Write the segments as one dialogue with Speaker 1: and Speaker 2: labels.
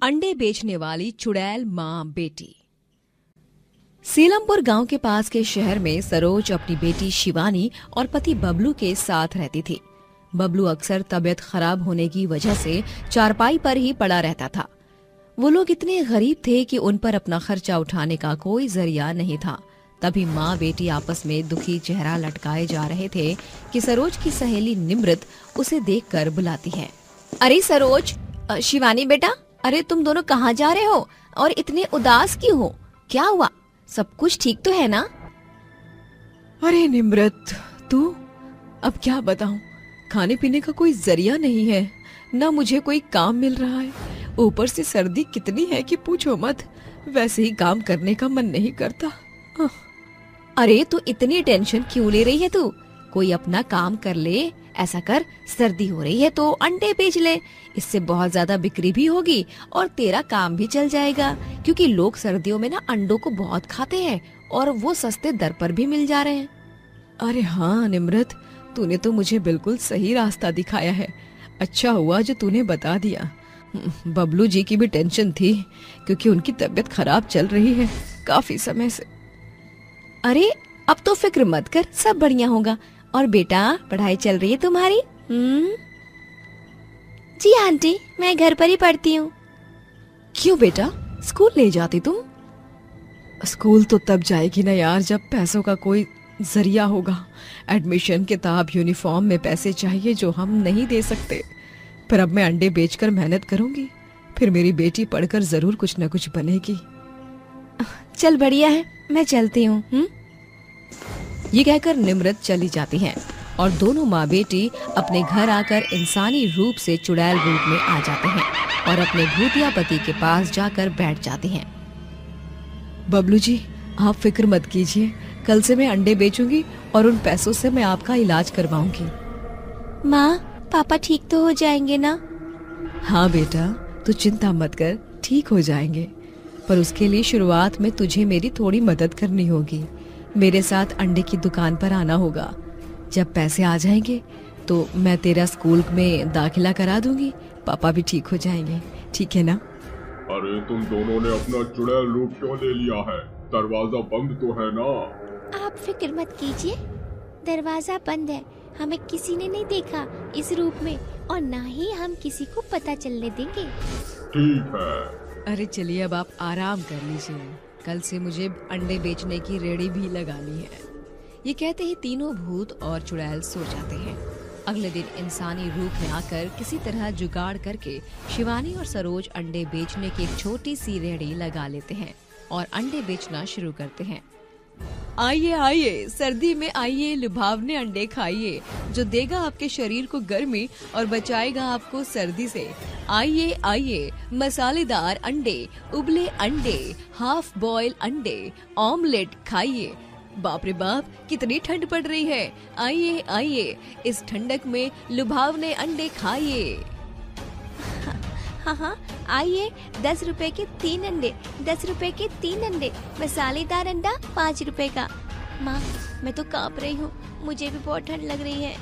Speaker 1: अंडे बेचने वाली चुड़ैल माँ बेटी। सीलमपुर गांव के पास के शहर में सरोज अपनी बेटी शिवानी और पति बबलू के साथ रहती थी। बबलू अक्सर तबीयत खराब होने की वजह से चारपाई पर ही पड़ा रहता था। वो लोग इतने गरीब थे कि उन पर अपना खर्चा उठाने का कोई जरिया नहीं था। तभी माँ बेटी आपस में दुखी चेहरा लटकाए जा रहे थे कि सरोज की सहेली निमृत उसे देखकर बुलाती है। अरे सरोज, शिवानी बेटा, अरे तुम दोनों कहाँ जा रहे हो और इतने उदास क्यों हो? क्या हुआ? सब कुछ ठीक तो है ना?
Speaker 2: अरे निमृत, तू अब क्या बताऊं, खाने पीने का कोई जरिया नहीं है, ना मुझे कोई काम मिल रहा है। ऊपर से सर्दी कितनी है कि पूछो मत। वैसे ही काम करने का मन नहीं करता।
Speaker 1: अरे तू इतनी टेंशन क्यों ले रही है? तू कोई अपना काम कर ले। ऐसा कर, सर्दी हो रही है तो अंडे बेच ले, इससे बहुत ज्यादा बिक्री भी होगी और तेरा काम भी चल जाएगा, क्योंकि लोग सर्दियों में ना अंडों को बहुत खाते हैं और वो सस्ते दर पर भी मिल जा रहे हैं।
Speaker 2: अरे हाँ निमृत, तूने तो मुझे बिल्कुल सही रास्ता दिखाया है। अच्छा हुआ जो तूने बता दिया। बबलू जी की भी टेंशन थी क्योंकि उनकी तबीयत खराब चल रही है काफी समय से।
Speaker 1: अरे अब तो फिक्र मत कर, सब बढ़िया होगा। और बेटा, पढ़ाई चल रही है तुम्हारी? जी आंटी, मैं घर पर ही पढ़ती हूँ।
Speaker 2: क्यों बेटा, स्कूल नहीं जाती तुम? स्कूल तो तब जाएगी ना यार जब पैसों का कोई जरिया होगा। एडमिशन, किताब, यूनिफॉर्म में पैसे चाहिए जो हम नहीं दे सकते। पर अब मैं अंडे बेचकर मेहनत करूंगी, फिर मेरी बेटी पढ़कर जरूर कुछ न कुछ बनेगी।
Speaker 1: चल बढ़िया है, मैं चलती हूँ।
Speaker 2: ये कहकर निमृत चली जाती हैं और दोनों माँ बेटी अपने घर आकर इंसानी रूप से चुड़ैल रूप में आ जाते हैं और अपने भूतिया पति के पास जाकर बैठ जाती हैं। बबलू जी, आप फिक्र मत कीजिए, कल से मैं अंडे बेचूंगी और उन पैसों से मैं आपका इलाज करवाऊंगी।
Speaker 1: माँ, पापा ठीक तो हो जाएंगे ना?
Speaker 2: हाँ बेटा, तू चिंता मत कर, ठीक हो जाएंगे। पर उसके लिए शुरुआत में तुझे मेरी थोड़ी मदद करनी होगी। मेरे साथ अंडे की दुकान पर आना होगा। जब पैसे आ जाएंगे तो मैं तेरा स्कूल में दाखिला करा दूंगी, पापा भी ठीक हो जाएंगे, ठीक है ना?
Speaker 3: अरे तुम दोनों ने अपना चुड़ैल रूप क्यों ले लिया है? दरवाजा बंद तो है ना?
Speaker 4: आप फिक्र मत कीजिए, दरवाजा बंद है। हमें किसी ने नहीं देखा इस रूप में और ना ही हम किसी को पता चलने देंगे।
Speaker 3: ठीक है।
Speaker 2: अरे चलिए, अब आप आराम कर लीजिए, कल से मुझे अंडे बेचने की रेडी भी लगानी है।
Speaker 1: ये कहते ही तीनों भूत और चुड़ैल सो जाते हैं। अगले दिन इंसानी रूप में आकर किसी तरह जुगाड़ करके शिवानी और सरोज अंडे बेचने की एक छोटी सी रेडी लगा लेते हैं और अंडे बेचना शुरू करते हैं।
Speaker 2: आइए आइए, सर्दी में आइए, लुभावने अंडे खाइए, जो देगा आपके शरीर को गर्मी और बचाएगा आपको सर्दी से। आइए आइए, मसालेदार अंडे, उबले अंडे, हाफ बॉयल अंडे, ऑमलेट खाइए। बाप रे बाप, कितनी ठंड पड़ रही है। आइए आइए, इस ठंडक में लुभावने अंडे खाइए।
Speaker 4: हाँ, आइए, 10 रुपए के 3 अंडे, 10 रुपए के 3 अंडे, मसालेदार अंडा 5 रुपए का। माँ, मैं तो कांप रही हूँ, मुझे भी बहुत ठंड लग रही है।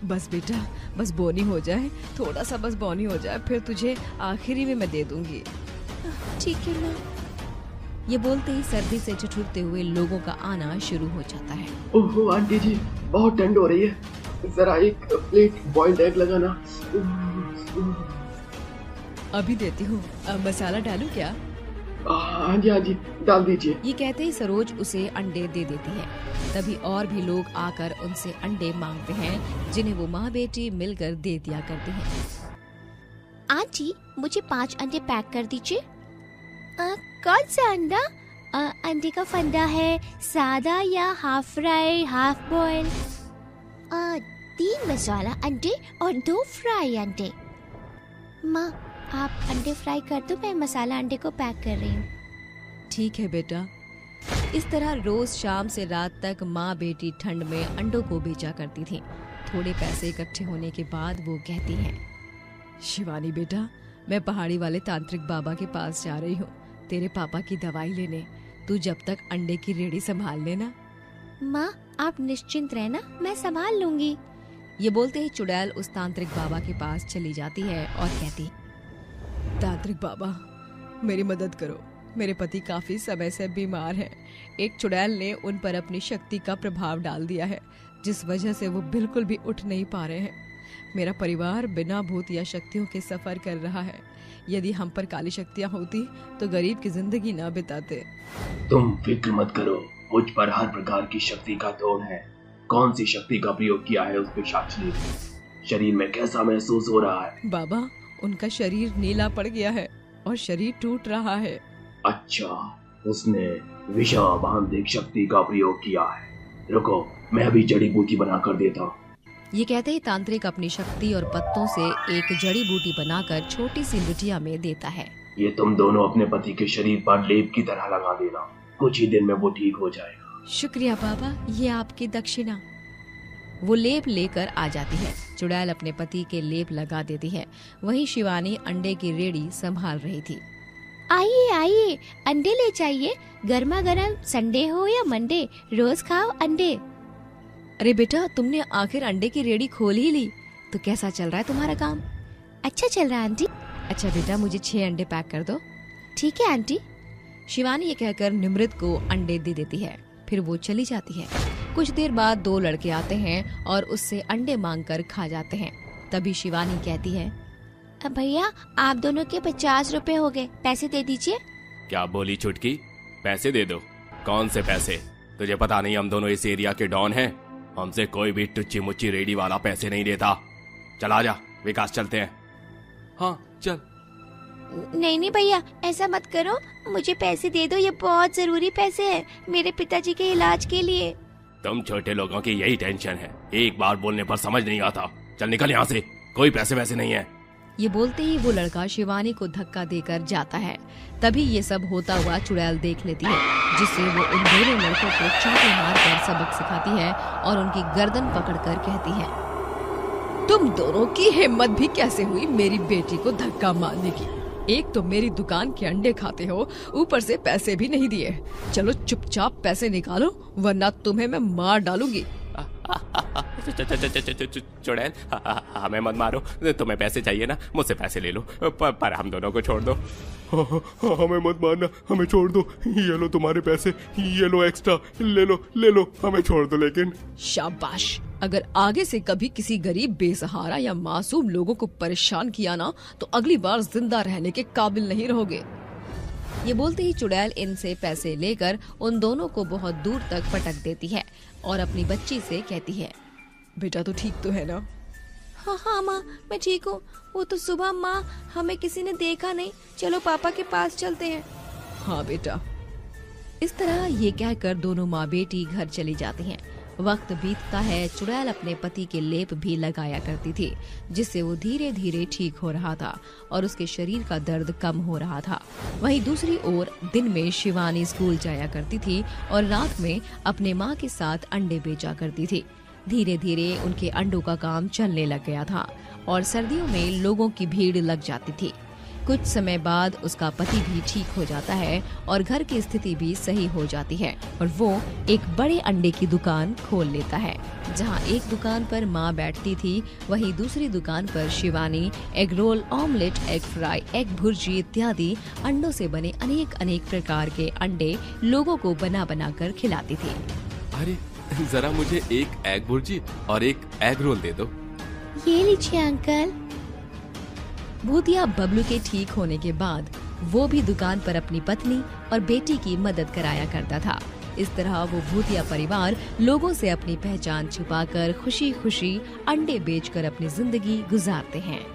Speaker 2: बस बेटा, बस बोनी हो जाए, थोड़ा सा बस बोनी हो जाए, फिर तुझे आखिरी में मैं दे दूंगी।
Speaker 4: ठीक है माँ।
Speaker 1: ये बोलते ही सर्दी से ठिठुरते हुए लोगों का आना शुरू हो जाता है।
Speaker 5: ओहो आंटी जी, बहुत ठंड हो रही है, जरा एक प्लेट बॉइल्ड एग लगाना।
Speaker 2: अभी देती हूँ, मसाला डालूं क्या?
Speaker 5: हाँ जी, डाल दीजिए।
Speaker 1: ये कहते ही सरोज उसे अंडे दे देती है। तभी और भी लोग आकर उनसे अंडे मांगते हैं, जिन्हें वो माँ बेटी मिलकर दे दिया करते हैं।
Speaker 4: आंटी, मुझे 5 अंडे पैक कर दीजिए। कौन सा अंडा? अंडे का फंडा है, सादा या हाफ फ्राई, हाफ बॉयल? 3 मसाला अंडे और 2 फ्राई अंडे। माँ, आप अंडे फ्राई कर दो, मैं मसाला अंडे को पैक कर रही हूँ।
Speaker 1: ठीक है बेटा। इस तरह रोज शाम से रात तक माँ बेटी ठंड में अंडों को बेचा करती थी। थोड़े पैसे इकट्ठे होने के बाद वो कहती हैं,
Speaker 2: शिवानी बेटा, मैं पहाड़ी वाले तांत्रिक बाबा के पास जा रही हूँ तेरे पापा की दवाई लेने। तू जब तक अंडे की रेडी संभाल लेना।
Speaker 4: माँ, आप निश्चिंत रहना, मैं संभाल लूंगी।
Speaker 1: ये बोलते ही चुड़ैल उस तांत्रिक बाबा के पास चली जाती है और कहती,
Speaker 2: तांत्रिक बाबा, मेरी मदद करो। मेरे पति काफी समय से बीमार हैं। एक चुड़ैल ने उन पर अपनी शक्ति का प्रभाव डाल दिया है, जिस वजह से वो बिल्कुल भी उठ नहीं पा रहे हैं। मेरा परिवार बिना भूत या शक्तियों के सफर कर रहा है। यदि हम पर काली शक्तियाँ होती तो गरीब की जिंदगी ना बिताते।
Speaker 5: तुम फिक्र मत करो, मुझ पर हर प्रकार की शक्ति का तोड़ है। कौन सी शक्ति का प्रयोग किया है उस पिशाच ने? शरीर में कैसा महसूस हो रहा है?
Speaker 2: बाबा, उनका शरीर नीला पड़ गया है और शरीर टूट रहा है।
Speaker 5: अच्छा, उसने विषाभांतिक शक्ति का प्रयोग किया है। रुको, मैं अभी जड़ी बूटी बना कर देता हूँ।
Speaker 1: ये कहते ही तांत्रिक अपनी शक्ति और पत्तों से एक जड़ी बूटी बनाकर छोटी सी बिटिया में देता है।
Speaker 5: ये तुम दोनों अपने पति के शरीर पर लेप की तरह लगा देना, कुछ ही दिन में वो ठीक हो जाएगा।
Speaker 1: शुक्रिया बाबा, ये आपकी दक्षिणा। वो लेप लेकर आ जाती है। चुड़ैल अपने पति के लेप लगा देती है। वहीं शिवानी अंडे की रेड़ी संभाल रही थी।
Speaker 4: आइए आइए, अंडे ले जाइए। गर्मा गर्म संडे हो या मंडे, रोज खाओ अंडे।
Speaker 1: अरे बेटा, तुमने आखिर अंडे की रेड़ी खोल ही ली, तो कैसा चल रहा है तुम्हारा काम?
Speaker 4: अच्छा चल रहा है आंटी।
Speaker 1: अच्छा बेटा, मुझे 6 अंडे पैक कर दो।
Speaker 4: ठीक है आंटी।
Speaker 1: शिवानी ये कहकर निमृत को अंडे दे देती है। फिर वो चली जाती है। कुछ देर बाद 2 लड़के आते हैं और उससे अंडे मांगकर खा जाते हैं। तभी शिवानी कहती है,
Speaker 4: भैया, आप दोनों के 50 रुपए हो गए, पैसे दे दीजिए।
Speaker 6: क्या बोली चुटकी? पैसे दे दो? कौन से पैसे? तुझे पता नहीं हम दोनों इस एरिया के डॉन हैं? हमसे कोई भी टुच्ची मुच्ची रेडी वाला पैसे नहीं देता। चल आजा विकास, चलते हैं। हाँ चल।
Speaker 4: नहीं भैया, ऐसा मत करो, मुझे पैसे दे दो। ये बहुत जरूरी पैसे हैं मेरे पिताजी के इलाज के लिए।
Speaker 6: तुम छोटे लोगों की यही टेंशन है, एक बार बोलने पर समझ नहीं आता। चल निकल यहाँ से, कोई पैसे वैसे नहीं है।
Speaker 1: ये बोलते ही वो लड़का शिवानी को धक्का देकर जाता है। तभी ये सब होता हुआ चुड़ैल देख लेती है, जिससे वो उन दोनों लड़कों को चांटे मारकर सबक सिखाती है और उनकी गर्दन पकड़कर कहती है,
Speaker 2: तुम दोनों की हिम्मत भी कैसे हुई मेरी बेटी को धक्का मारने की? एक तो मेरी दुकान के अंडे खाते हो, ऊपर से पैसे भी नहीं दिए। चलो चुपचाप पैसे निकालो, वरना तुम्हें मैं मार डालूंगी।
Speaker 6: चुड़ैल, हमें मत मारो। तुम्हें पैसे चाहिए ना, मुझसे पैसे ले लो, पर हम दोनों को छोड़ दो।
Speaker 3: हमें मत मारना, हमें छोड़ दो। ये लो तुम्हारे पैसे, ये लो एक्स्ट्रा, ले लो, हमें छोड़ दो। लेकिन
Speaker 2: शाबाश, अगर आगे से कभी किसी गरीब, बेसहारा या मासूम लोगों को परेशान किया ना, तो अगली बार जिंदा रहने के काबिल नहीं रहोगे।
Speaker 1: ये बोलते ही चुड़ैल इनसे पैसे लेकर उन दोनों को बहुत दूर तक पटक देती है और अपनी बच्ची से कहती है,
Speaker 2: बेटा तो ठीक तो है ना?
Speaker 4: हाँ माँ, मैं ठीक हूँ। वो तो सुबह माँ हमें किसी ने देखा नहीं, चलो पापा के पास चलते हैं।
Speaker 2: हाँ बेटा।
Speaker 1: इस तरह ये कहकर दोनों माँ बेटी घर चली जाती हैं। वक्त बीतता है। चुड़ैल अपने पति के लेप भी लगाया करती थी, जिससे वो धीरे धीरे ठीक हो रहा था और उसके शरीर का दर्द कम हो रहा था। वहीं दूसरी ओर दिन में शिवानी स्कूल जाया करती थी और रात में अपने माँ के साथ अंडे बेचा करती थी। धीरे धीरे उनके अंडों का काम चलने लग गया था और सर्दियों में लोगों की भीड़ लग जाती थी। कुछ समय बाद उसका पति भी ठीक हो जाता है और घर की स्थिति भी सही हो जाती है और वो एक बड़े अंडे की दुकान खोल लेता है। जहां एक दुकान पर माँ बैठती थी, वहीं दूसरी दुकान पर Shivani egg roll, omelette, egg fry, egg bhurji इत्यादि अंडों से बने अनेक प्रकार के अंडे लोगों को बना बना कर खिलाती थी।
Speaker 6: अरे जरा मुझे एक एग भुर्जी और एक एग रोल दे दो।
Speaker 4: ये लीजिए अंकल।
Speaker 1: भूतिया बबलू के ठीक होने के बाद वो भी दुकान पर अपनी पत्नी और बेटी की मदद कराया करता था। इस तरह वो भूतिया परिवार लोगों से अपनी पहचान छुपाकर खुशी खुशी अंडे बेचकर अपनी जिंदगी गुजारते हैं।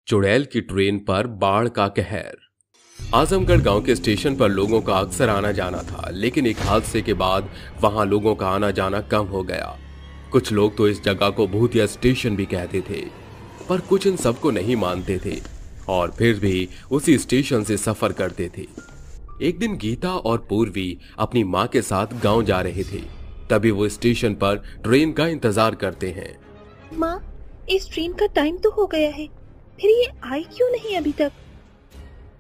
Speaker 6: चुड़ैल की ट्रेन पर बाढ़ का कहर। आजमगढ़ गांव के स्टेशन पर लोगों का अक्सर आना जाना था, लेकिन एक हादसे के बाद वहां लोगों का आना जाना कम हो गया। कुछ लोग तो इस जगह को भूतिया स्टेशन भी कहते थे, पर कुछ इन सबको नहीं मानते थे और फिर भी उसी स्टेशन से सफर करते थे। एक दिन गीता और पूर्वी अपनी माँ के साथ गांव जा रहे थे। तभी वो स्टेशन पर ट्रेन का इंतजार करते हैं।
Speaker 7: माँ, इस ट्रेन का टाइम तो हो गया है, फिर ये आई क्यों नहीं अभी तक?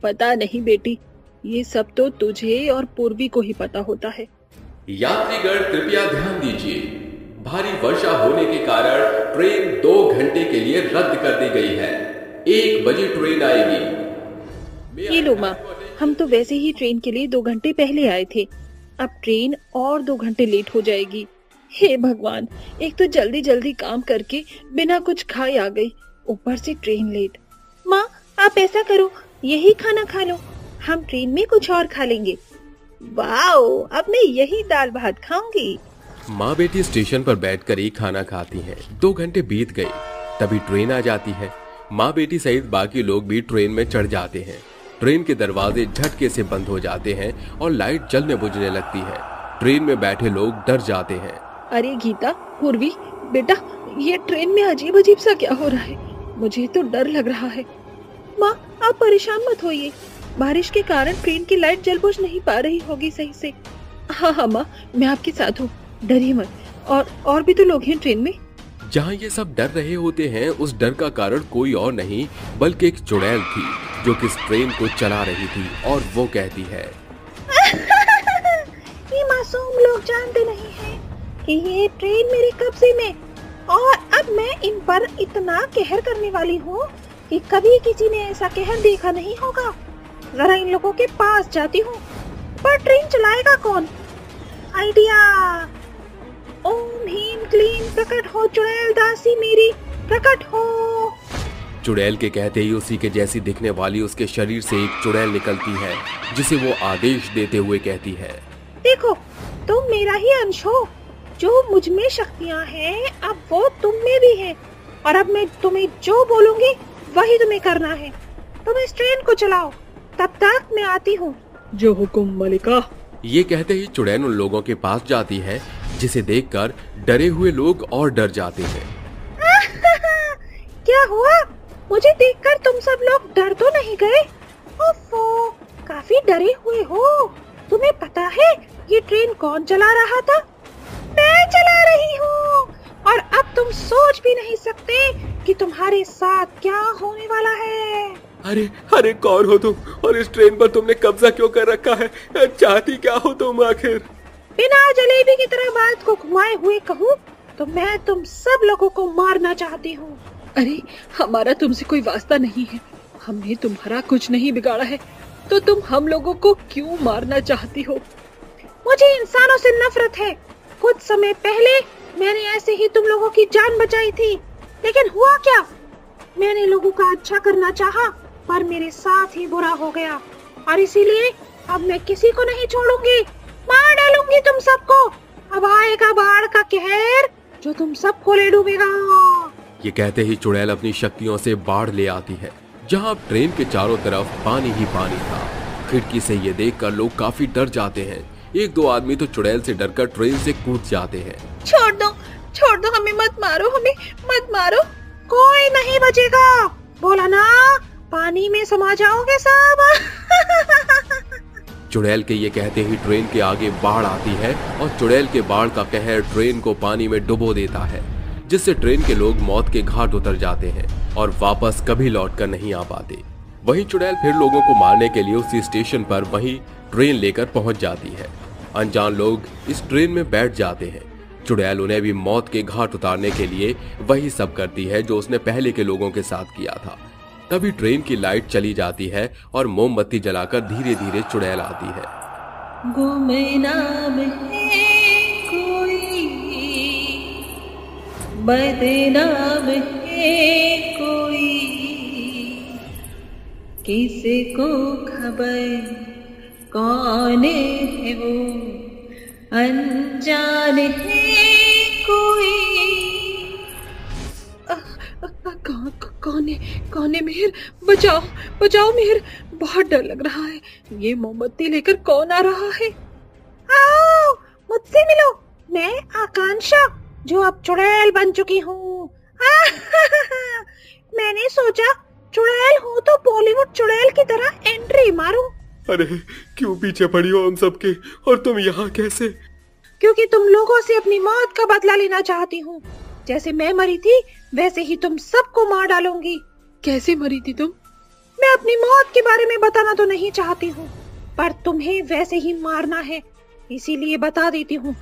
Speaker 7: पता नहीं बेटी, ये सब तो तुझे और पूर्वी को ही पता होता है।
Speaker 6: यात्रीगण कृपया ध्यान दीजिए, भारी वर्षा होने के कारण ट्रेन 2 घंटे के लिए रद्द कर दी गई है। 1 बजे ट्रेन आएगी।
Speaker 7: ये लो माँ, हम तो वैसे ही ट्रेन के लिए 2 घंटे पहले आए थे। अब ट्रेन और 2 घंटे लेट हो जाएगी। हे भगवान, एक तो जल्दी जल्दी काम करके बिना कुछ खाए आ गई, ऊपर से ट्रेन लेट। माँ आप ऐसा करो, यही खाना खा लो, हम ट्रेन में कुछ और खा लेंगे। वाओ, अब मैं यही दाल भात खाऊंगी।
Speaker 6: माँ बेटी स्टेशन पर बैठकर ही खाना खाती हैं। 2 घंटे बीत गए, तभी ट्रेन आ जाती है। माँ बेटी सहित बाकी लोग भी ट्रेन में चढ़ जाते हैं। ट्रेन के दरवाजे झटके से बंद हो जाते हैं और लाइट जलने बुझने लगती है। ट्रेन में बैठे लोग डर जाते हैं।
Speaker 7: अरे गीता, पूर्वी, बेटा, ये ट्रेन में अजीब अजीब सा क्या हो रहा है? मुझे तो डर लग रहा है। माँ आप परेशान मत होइए, बारिश के कारण ट्रेन की लाइट जल बुझ नहीं पा रही होगी सही से। हाँ माँ, मैं आपके साथ हूँ, डरिए मत। और भी तो लोग हैं ट्रेन में।
Speaker 6: जहाँ ये सब डर रहे होते हैं, उस डर का कारण कोई और नहीं बल्कि एक चुड़ैल थी जो कि इस ट्रेन को चला रही थी। और वो कहती है
Speaker 7: ये मासूम लोग जानते नहीं हैं कि ये ट्रेन मेरे कब्जे में, और अब मैं इन पर इतना कहर करने वाली हूँ कि कभी किसी ने ऐसा कहर देखा नहीं होगा। जरा इन लोगों के पास जाती हूँ। पर ट्रेन चलाएगा कौन? आइडिया। ओम ह्रीम क्लीम प्रकट हो चुड़ैल दासी मेरी, प्रकट हो।
Speaker 6: चुड़ैल के कहते ही उसी के जैसी दिखने वाली उसके शरीर से एक चुड़ैल निकलती है, जिसे वो आदेश देते हुए कहती है,
Speaker 7: देखो तुम मेरा ही अंश हो। जो मुझ में शक्तियाँ हैं, अब वो तुम में भी है, और अब मैं तुम्हें जो बोलूंगी वही तुम्हें करना है। तुम इस ट्रेन को चलाओ, तब तक मैं आती हूँ। जो हुकुम मलिका।
Speaker 6: ये कहते ही चुड़ैल उन लोगों के पास जाती है, जिसे देखकर डरे हुए लोग और डर जाते हैं।
Speaker 7: क्या हुआ? मुझे देखकर तुम सब लोग डर तो नहीं गए? ओफो, काफी डरे हुए हो। तुम्हें पता है ये ट्रेन कौन चला रहा था? मैं चला रही हूँ, और अब तुम सोच भी नहीं सकते कि तुम्हारे साथ क्या होने वाला है।
Speaker 6: अरे अरे, कौन हो तुम और इस ट्रेन पर तुमने कब्जा क्यों कर रखा है? चाहती क्या हो तुम आखिर?
Speaker 7: बिना जलेबी की तरह बात को घुमाए हुए कहूँ तो मैं तुम सब लोगों को मारना चाहती हूँ। अरे हमारा तुमसे कोई वास्ता नहीं है, हमने तुम्हारा कुछ नहीं बिगाड़ा है, तो तुम हम लोगों को क्यों मारना चाहती हो? मुझे इंसानों से नफरत है। कुछ समय पहले मैंने ऐसे ही तुम लोगों की जान बचाई थी, लेकिन हुआ क्या? मैंने लोगों का अच्छा करना चाहा, पर मेरे साथ ही बुरा हो गया, और इसीलिए अब मैं किसी को नहीं छोड़ूंगी, मार डालूंगी तुम सबको। अब आएगा बाढ़ का कहर जो तुम सबको ले डूबेगा।
Speaker 6: ये कहते ही चुड़ैल अपनी शक्तियों से बाढ़ ले आती है, जहाँ ट्रेन के चारों तरफ पानी ही पानी था। खिड़की से ये देखकर लोग काफी डर जाते हैं। 1-2 आदमी तो चुड़ैल से डरकर ट्रेन से कूद जाते हैं।
Speaker 7: छोड़ दो, हमें मत मारो, हमें मत मारो, कोई नहीं बचेगा। बोला ना, पानी में समा जाओगे सब।
Speaker 6: चुड़ैल के ये कहते ही ट्रेन के आगे बाढ़ आती है, और चुड़ैल के बाढ़ का कहर ट्रेन को पानी में डुबो देता है, जिससे ट्रेन के लोग मौत के घाट उतर जाते हैं और वापस कभी लौटकर नहीं आ पाते। वहीं चुड़ैल फिर लोगों को मारने के लिए उसी स्टेशन पर वहीं ट्रेन लेकर पहुंच जाती है। अनजान लोग इस ट्रेन में बैठ जाते हैं। चुड़ैल उन्हें भी मौत के घाट उतारने के लिए वही सब करती है जो उसने पहले के लोगों के साथ किया था। तभी ट्रेन की लाइट चली जाती है और मोमबत्ती जलाकर धीरे धीरे चुड़ैल आती है।
Speaker 7: गुमनाम है कोई, बदनाम है कोई, किसी को खबर कौन है वो, अनजान है कोई। कौन है मेहर? बचाओ मेहर, बहुत डर लग रहा है। ये मोमबत्ती लेकर कौन आ रहा है? आओ मुझसे मिलो, मैं आकांक्षा, जो अब चुड़ैल बन चुकी हूँ। मैंने सोचा चुड़ैल हूँ तो बॉलीवुड चुड़ैल की तरह एंट्री मारूं।
Speaker 3: अरे क्यों पीछे पड़ी हो हम सबके, और तुम यहाँ कैसे?
Speaker 7: क्योंकि तुम लोगों से अपनी मौत का बदला लेना चाहती हूँ। जैसे मैं मरी थी वैसे ही तुम सबको मार डालूंगी। कैसे मरी थी तुम? मैं अपनी मौत के बारे में बताना तो नहीं चाहती हूँ, पर तुम्हें वैसे ही मारना है, इसीलिए बता देती हूँ।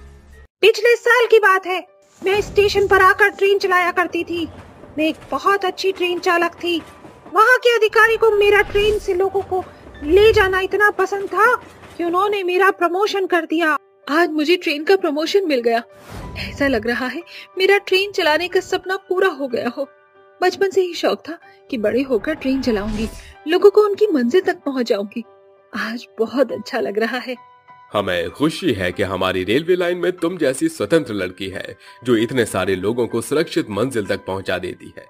Speaker 7: पिछले साल की बात है, मैं स्टेशन पर आकर ट्रेन चलाया करती थी। मैं एक बहुत अच्छी ट्रेन चालक थी। वहाँ के अधिकारी को मेरा ट्रेन से लोगों को ले जाना इतना पसंद था कि उन्होंने मेरा प्रमोशन कर दिया। आज मुझे ट्रेन का प्रमोशन मिल गया। ऐसा लग रहा है मेरा ट्रेन चलाने का सपना पूरा हो गया हो। बचपन से ही शौक था कि बड़े होकर ट्रेन चलाऊंगी, लोगों को उनकी मंजिल तक पहुंच जाऊंगी। आज बहुत अच्छा लग रहा है।
Speaker 6: हमें खुशी है कि हमारी रेलवे लाइन में तुम जैसी स्वतंत्र लड़की है जो इतने सारे लोगों को सुरक्षित मंजिल तक पहुंचा देती है।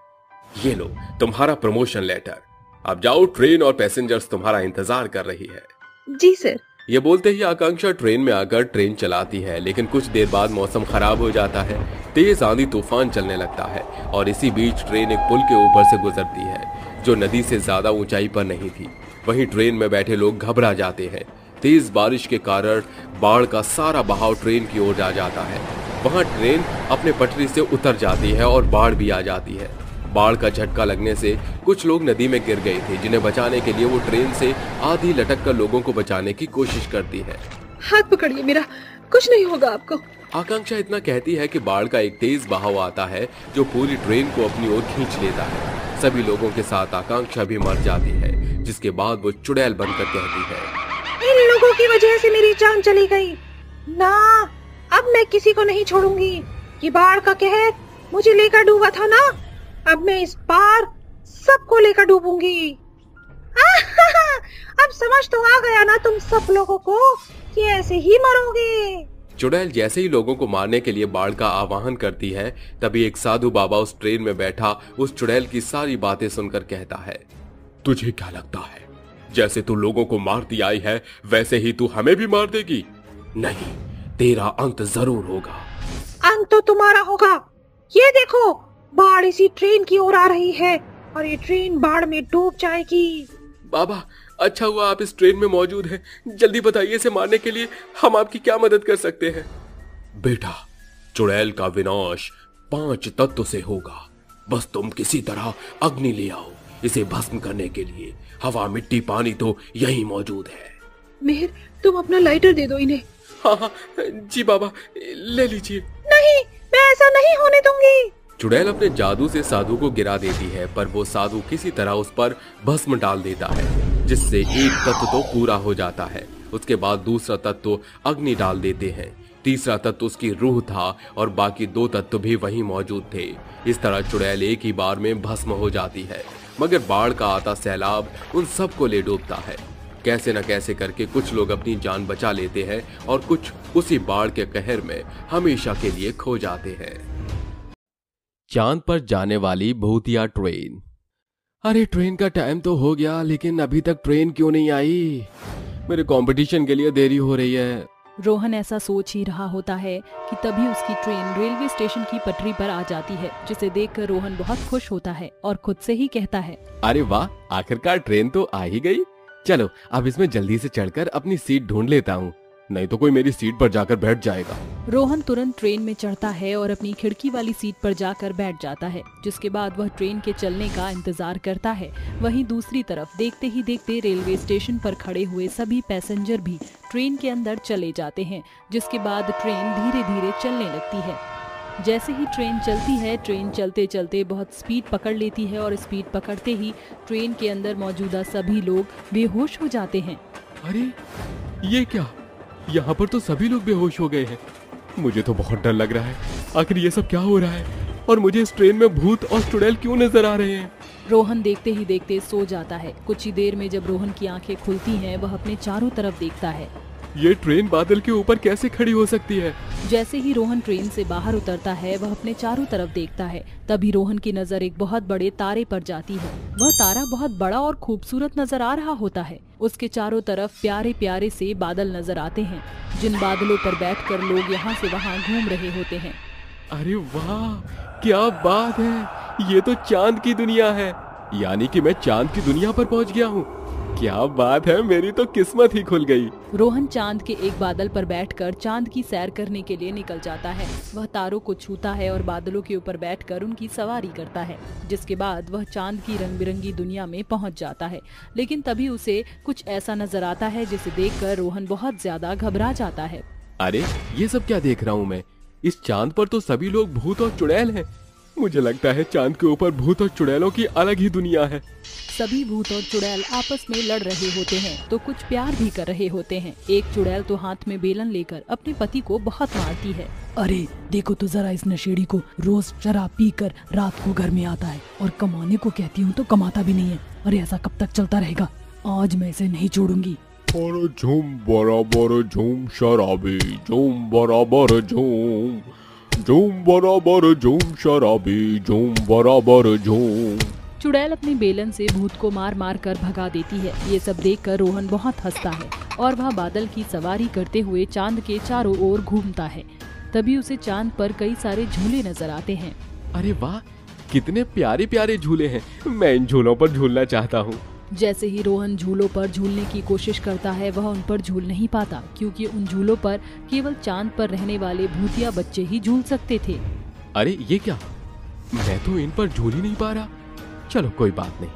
Speaker 6: ये लो तुम्हारा प्रमोशन लेटर। अब जाओ, ट्रेन और पैसेंजर्स तुम्हारा इंतजार कर रही है।
Speaker 7: जी सर।
Speaker 6: ये बोलते ही आकांक्षा ट्रेन में आकर ट्रेन चलाती है, लेकिन कुछ देर बाद मौसम खराब हो जाता है। तेज आंधी तूफान चलने लगता है और इसी बीच ट्रेन एक पुल के ऊपर से गुजरती है जो नदी से ज्यादा ऊंचाई पर नहीं थी। वहीं ट्रेन में बैठे लोग घबरा जाते हैं। तेज बारिश के कारण बाढ़ का सारा बहाव ट्रेन की ओर जा जाता है। वहां ट्रेन अपने पटरी से उतर जाती है और बाढ़ भी आ जाती है। बाढ़ का झटका लगने से कुछ लोग नदी में गिर गए थे, जिन्हें बचाने के लिए वो ट्रेन से आधी लटक कर लोगों को बचाने की कोशिश करती है।
Speaker 7: हाथ पकड़िए मेरा, कुछ नहीं होगा आपको।
Speaker 6: आकांक्षा इतना कहती है कि बाढ़ का एक तेज बहाव आता है जो पूरी ट्रेन को अपनी ओर खींच लेता है। सभी लोगों के साथ आकांक्षा भी मर जाती है, जिसके बाद वो चुड़ैल बनकर कहती है,
Speaker 7: इन लोगों की वजह से मेरी जान चली गई ना, अब मैं किसी को नहीं छोड़ूंगी। ये बाढ़ का कहर मुझे लेकर डूबा था ना, अब मैं इस बार सबको लेकर डूबूंगी। अब समझ तो आ गया ना तुम सब लोगों को कि ऐसे ही मरोगे।
Speaker 6: चुड़ैल जैसे ही लोगों को मारने के लिए बाढ़ का आवाहन करती है, तभी एक साधु बाबा उस ट्रेन में बैठा उस चुड़ैल की सारी बातें सुनकर कहता है, तुझे क्या लगता है जैसे तू लोगों को मारती आई है वैसे ही तू हमें भी मार देगी? नहीं, तेरा अंत जरूर होगा।
Speaker 7: अंत तो तुम्हारा होगा। ये देखो, बाढ़ इसी ट्रेन की ओर आ रही है और ये ट्रेन बाढ़ में डूब जाएगी।
Speaker 6: बाबा, अच्छा हुआ आप इस ट्रेन में मौजूद हैं। जल्दी बताइए, इसे मारने के लिए हम आपकी क्या मदद कर सकते हैं? बेटा, चुड़ैल का विनाश 5 तत्व से होगा। बस तुम किसी तरह अग्नि ले आओ। इसे भस्म करने के लिए हवा, मिट्टी, पानी तो यही मौजूद है।
Speaker 7: मेहर, तुम अपना लाइटर दे दो इन्हें।
Speaker 6: हाँ, जी बाबा, ले लीजिए।
Speaker 7: नहीं, मैं ऐसा नहीं होने दूंगी।
Speaker 6: चुड़ैल अपने जादू से साधु को गिरा देती है, पर वो साधु किसी तरह उस पर भस्म डाल देता है, जिससे एक तत्व तो पूरा हो जाता है। उसके बाद दूसरा तत्व अग्नि डाल देते हैं। तीसरा तत्व उसकी रूह था और बाकी 2 तत्व भी वहीं मौजूद थे। इस तरह चुड़ैल एक ही बार में भस्म हो जाती है, मगर बाढ़ का आता सैलाब उन सबको ले डूबता है। कैसे न कैसे करके कुछ लोग अपनी जान बचा लेते हैं और कुछ उसी बाढ़ के कहर में हमेशा के लिए खो जाते हैं। चांद पर जाने वाली भूतिया ट्रेन। अरे, ट्रेन का टाइम तो हो गया, लेकिन अभी तक ट्रेन क्यों नहीं आई? मेरे कंपटीशन के लिए देरी हो रही है।
Speaker 2: रोहन ऐसा सोच ही रहा होता है कि तभी उसकी ट्रेन रेलवे स्टेशन की पटरी पर आ जाती है, जिसे देखकर रोहन बहुत खुश होता है और खुद से ही कहता है,
Speaker 6: अरे वाह, आखिरकार ट्रेन तो आ ही गई। चलो अब इसमें जल्दी से चढ़कर अपनी सीट ढूंढ लेता हूँ, नहीं तो कोई मेरी सीट पर जाकर बैठ जाएगा।
Speaker 2: रोहन तुरंत ट्रेन में चढ़ता है और अपनी खिड़की वाली सीट पर जाकर बैठ जाता है, जिसके बाद वह ट्रेन के चलने का इंतजार करता है। वहीं दूसरी तरफ देखते ही देखते रेलवे स्टेशन पर खड़े हुए सभी पैसेंजर भी ट्रेन के अंदर चले जाते हैं, जिसके बाद ट्रेन धीरे धीरे चलने लगती है। जैसे ही ट्रेन चलती है, ट्रेन चलते चलते बहुत स्पीड पकड़ लेती है और स्पीड पकड़ते ही ट्रेन के अंदर मौजूदा सभी लोग बेहोश हो जाते हैं।
Speaker 6: अरे ये क्या, यहाँ पर तो सभी लोग बेहोश हो गए हैं। मुझे तो बहुत डर लग रहा है। आखिर ये सब क्या हो रहा है और मुझे इस ट्रेन में भूत और चुड़ैल क्यों नजर आ रहे हैं?
Speaker 2: रोहन देखते ही देखते सो जाता है। कुछ ही देर में जब रोहन की आंखें खुलती हैं, वह अपने चारों तरफ देखता है।
Speaker 6: ये ट्रेन बादल के ऊपर कैसे खड़ी हो सकती है?
Speaker 2: जैसे ही रोहन ट्रेन से बाहर उतरता है, वह अपने चारों तरफ देखता है। तभी रोहन की नजर एक बहुत बड़े तारे पर जाती है। वह तारा बहुत बड़ा और खूबसूरत नजर आ रहा होता है। उसके चारों तरफ प्यारे प्यारे से बादल नजर आते हैं, जिन बादलों पर बैठकर लोग यहाँ से वहाँ घूम रहे होते हैं।
Speaker 6: अरे वाह, क्या बात है, ये तो चांद की दुनिया है। यानी कि मैं चांद की दुनिया पर पहुँच गया हूँ। क्या बात है, मेरी तो किस्मत ही खुल गई।
Speaker 2: रोहन चांद के एक बादल पर बैठकर चांद की सैर करने के लिए निकल जाता है। वह तारों को छूता है और बादलों के ऊपर बैठकर उनकी सवारी करता है, जिसके बाद वह चांद की रंग बिरंगी दुनिया में पहुंच जाता है। लेकिन तभी उसे कुछ ऐसा नजर आता है जिसे देखकर रोहन बहुत ज्यादा घबरा जाता है।
Speaker 6: अरे ये सब क्या देख रहा हूँ मैं? इस चांद पर तो सभी लोग भूत और चुड़ैल हैं। मुझे लगता है चांद के ऊपर भूत और चुड़ैलों की अलग ही दुनिया है।
Speaker 2: सभी भूत और चुड़ैल आपस में लड़ रहे होते हैं तो कुछ प्यार भी कर रहे होते हैं। एक चुड़ैल तो हाथ में बेलन लेकर अपने पति को बहुत मारती है।
Speaker 8: अरे देखो तो जरा इस नशेड़ी को, रोज शराब पीकर रात को घर में आता है और कमाने को कहती हूँ तो कमाता भी नहीं है। अरे ऐसा कब तक चलता रहेगा? आज मैं इसे नहीं छोड़ूंगी।
Speaker 3: और झूम बराबर झूम शराबी, झूम बराबर झूम, झूम बराबर झूम शराबी, झूम बराबर झूम।
Speaker 2: चुड़ैल अपनी बेलन से भूत को मार मार कर भगा देती है। ये सब देखकर रोहन बहुत हंसता है और वह बादल की सवारी करते हुए चांद के चारों ओर घूमता है। तभी उसे चांद पर कई सारे झूले नजर आते हैं।
Speaker 6: अरे वाह, कितने प्यारे प्यारे झूले हैं। मैं इन झूलों पर झूलना चाहता हूँ।
Speaker 2: जैसे ही रोहन झूलों पर झूलने की कोशिश करता है वह उन पर झूल नहीं पाता, क्योंकि उन झूलों पर केवल चांद पर रहने वाले भूतिया बच्चे ही झूल सकते थे।
Speaker 6: अरे ये क्या, मैं तो इन पर झूल ही नहीं पा रहा। चलो कोई बात नहीं।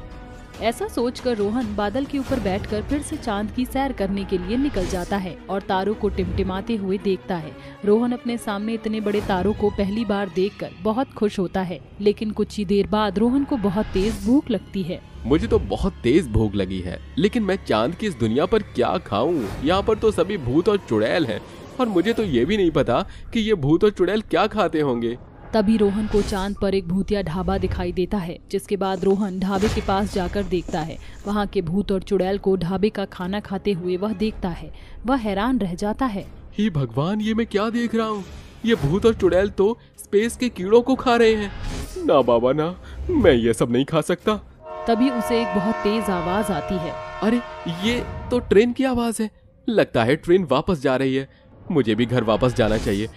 Speaker 2: ऐसा सोचकर रोहन बादल के ऊपर बैठकर फिर से चांद की सैर करने के लिए निकल जाता है और तारों को टिमटिमाते हुए देखता है। रोहन अपने सामने इतने बड़े तारों को पहली बार देखकर बहुत खुश होता है, लेकिन कुछ ही देर बाद रोहन को बहुत तेज भूख लगती है।
Speaker 6: मुझे तो बहुत तेज भूख लगी है, लेकिन मैं चांद की इस दुनिया पर क्या खाऊं? यहाँ पर तो सभी भूत और चुड़ैल हैं और मुझे तो ये भी नहीं पता कि ये भूत और चुड़ैल क्या खाते होंगे।
Speaker 2: तभी रोहन को चांद पर एक भूतिया ढाबा दिखाई देता है, जिसके बाद रोहन ढाबे के पास जाकर देखता है। वहाँ के भूत और चुड़ैल को ढाबे का खाना खाते हुए वह देखता है। वह हैरान रह जाता है।
Speaker 6: हे भगवान, ये मैं क्या देख रहा हूँ? ये भूत और चुड़ैल तो स्पेस के कीड़ों को खा रहे हैं। ना बाबा ना, मैं ये सब नहीं खा सकता।
Speaker 2: तभी उसे एक बहुत तेज आवाज आती है।
Speaker 6: अरे ये तो ट्रेन की आवाज है। लगता है ट्रेन वापस जा रही है। मुझे भी घर वापस जाना चाहिए।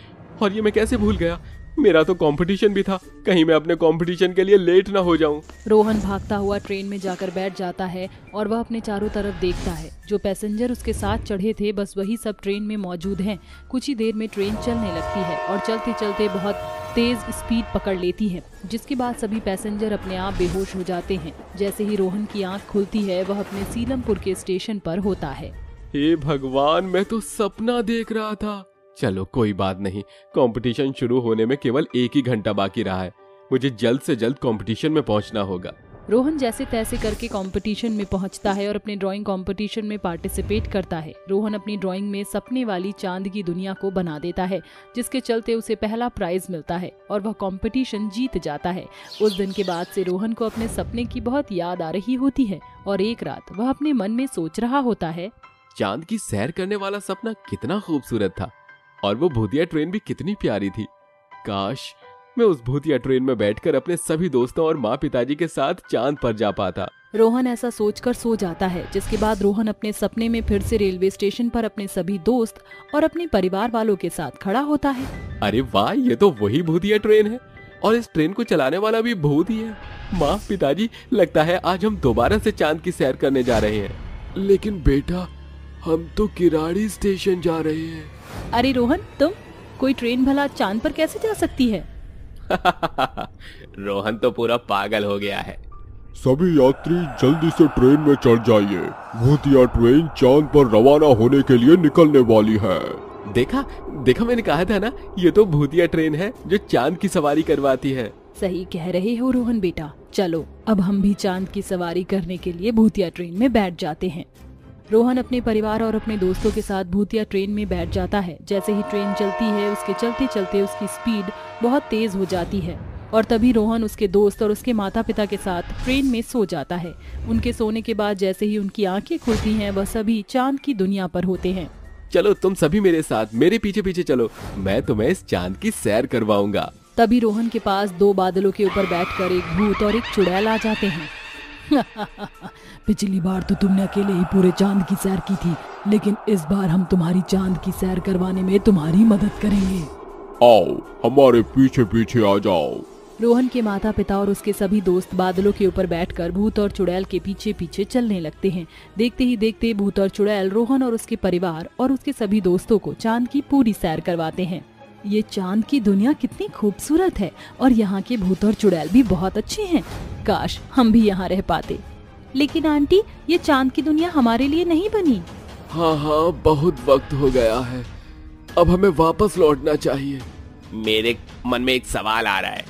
Speaker 6: और ये मैं कैसे भूल गया? मेरा तो कंपटीशन भी था, कहीं मैं अपने कंपटीशन के लिए लेट ना हो जाऊं।
Speaker 2: रोहन भागता हुआ ट्रेन में जाकर बैठ जाता है और वह अपने चारों तरफ देखता है। जो पैसेंजर उसके साथ चढ़े थे बस वही सब ट्रेन में मौजूद हैं। कुछ ही देर में ट्रेन चलने लगती है और चलते चलते बहुत तेज स्पीड पकड़ लेती है, जिसके बाद सभी पैसेंजर अपने आप बेहोश हो जाते हैं। जैसे ही रोहन की आंख खुलती है वह अपने सीलमपुर के स्टेशन पर होता है।
Speaker 6: हे भगवान, मैं तो सपना देख रहा था। चलो कोई बात नहीं, कंपटीशन शुरू होने में केवल 1 ही घंटा बाकी रहा है। मुझे जल्द से जल्द कंपटीशन में पहुंचना होगा।
Speaker 2: रोहन जैसे तैसे करके कंपटीशन में पहुंचता है और अपने ड्राइंग कंपटीशन में पार्टिसिपेट करता है। रोहन अपनी ड्राइंग में सपने वाली चांद की दुनिया को बना देता है, जिसके चलते उसे पहला प्राइज मिलता है और वह कंपटीशन जीत जाता है। उस दिन के बाद से रोहन को अपने सपने की बहुत याद आ रही होती है और एक रात वह अपने मन में सोच रहा होता है,
Speaker 6: चांद की सैर करने वाला सपना कितना खूबसूरत था और वो भूतिया ट्रेन भी कितनी प्यारी थी। काश मैं उस भूतिया ट्रेन में बैठकर अपने सभी दोस्तों और माँ पिताजी के साथ चांद पर जा पाता।
Speaker 2: रोहन ऐसा सोचकर सो जाता है, जिसके बाद रोहन अपने सपने में फिर से रेलवे स्टेशन पर अपने सभी दोस्त और अपने परिवार वालों के साथ खड़ा होता है।
Speaker 6: अरे वाह, ये तो वही भूतिया ट्रेन है और इस ट्रेन को चलाने वाला भी भूत ही है। माँ पिताजी, लगता है आज हम दोबारा से चांद की सैर करने जा रहे हैं।
Speaker 3: लेकिन बेटा, हम तो किराड़ी स्टेशन जा रहे हैं।
Speaker 2: अरे रोहन, तुम? कोई ट्रेन भला चांद पर कैसे जा सकती है?
Speaker 6: रोहन तो पूरा पागल हो गया है।
Speaker 3: सभी यात्री जल्दी से ट्रेन में चढ़ जाइए। भूतिया ट्रेन चांद पर रवाना होने के लिए निकलने वाली है।
Speaker 6: देखा देखा, मैंने कहा था ना, ये तो भूतिया ट्रेन है जो चांद की सवारी करवाती है।
Speaker 2: सही कह रहे हो रोहन बेटा। चलो अब हम भी चांद की सवारी करने के लिए भूतिया ट्रेन में बैठ जाते हैं। रोहन अपने परिवार और अपने दोस्तों के साथ भूतिया ट्रेन में बैठ जाता है। जैसे ही ट्रेन चलती है उसके चलते चलते उसकी स्पीड बहुत तेज हो जाती है और तभी रोहन उसके दोस्त और उसके माता पिता के साथ ट्रेन में सो जाता है। उनके सोने के बाद जैसे ही उनकी आंखें खुलती हैं वह सभी चांद की दुनिया पर होते हैं।
Speaker 6: चलो तुम सभी मेरे साथ, मेरे पीछे पीछे चलो, मैं तुम्हें इस चांद की सैर करवाऊंगा।
Speaker 2: तभी रोहन के पास 2 बादलों के ऊपर बैठकर एक भूत और एक चुड़ैल आ जाते हैं।
Speaker 8: पिछली बार तो तुमने अकेले ही पूरे चांद की सैर की थी, लेकिन इस बार हम तुम्हारी चांद की सैर करवाने में तुम्हारी मदद करेंगे।
Speaker 3: आओ, हमारे पीछे पीछे आ जाओ।
Speaker 2: रोहन के माता पिता और उसके सभी दोस्त बादलों के ऊपर बैठकर भूत और चुड़ैल के पीछे पीछे चलने लगते हैं। देखते ही देखते भूत और चुड़ैल रोहन और उसके परिवार और उसके सभी दोस्तों को चांद की पूरी सैर करवाते हैं। ये चांद की दुनिया कितनी खूबसूरत है और यहाँ के भूत और चुड़ैल भी बहुत अच्छे हैं। काश हम भी यहाँ रह पाते। लेकिन आंटी, ये चांद की दुनिया हमारे लिए नहीं बनी।
Speaker 3: हाँ, बहुत वक्त हो गया है, अब हमें वापस लौटना चाहिए।
Speaker 6: मेरे मन में एक सवाल आ रहा है।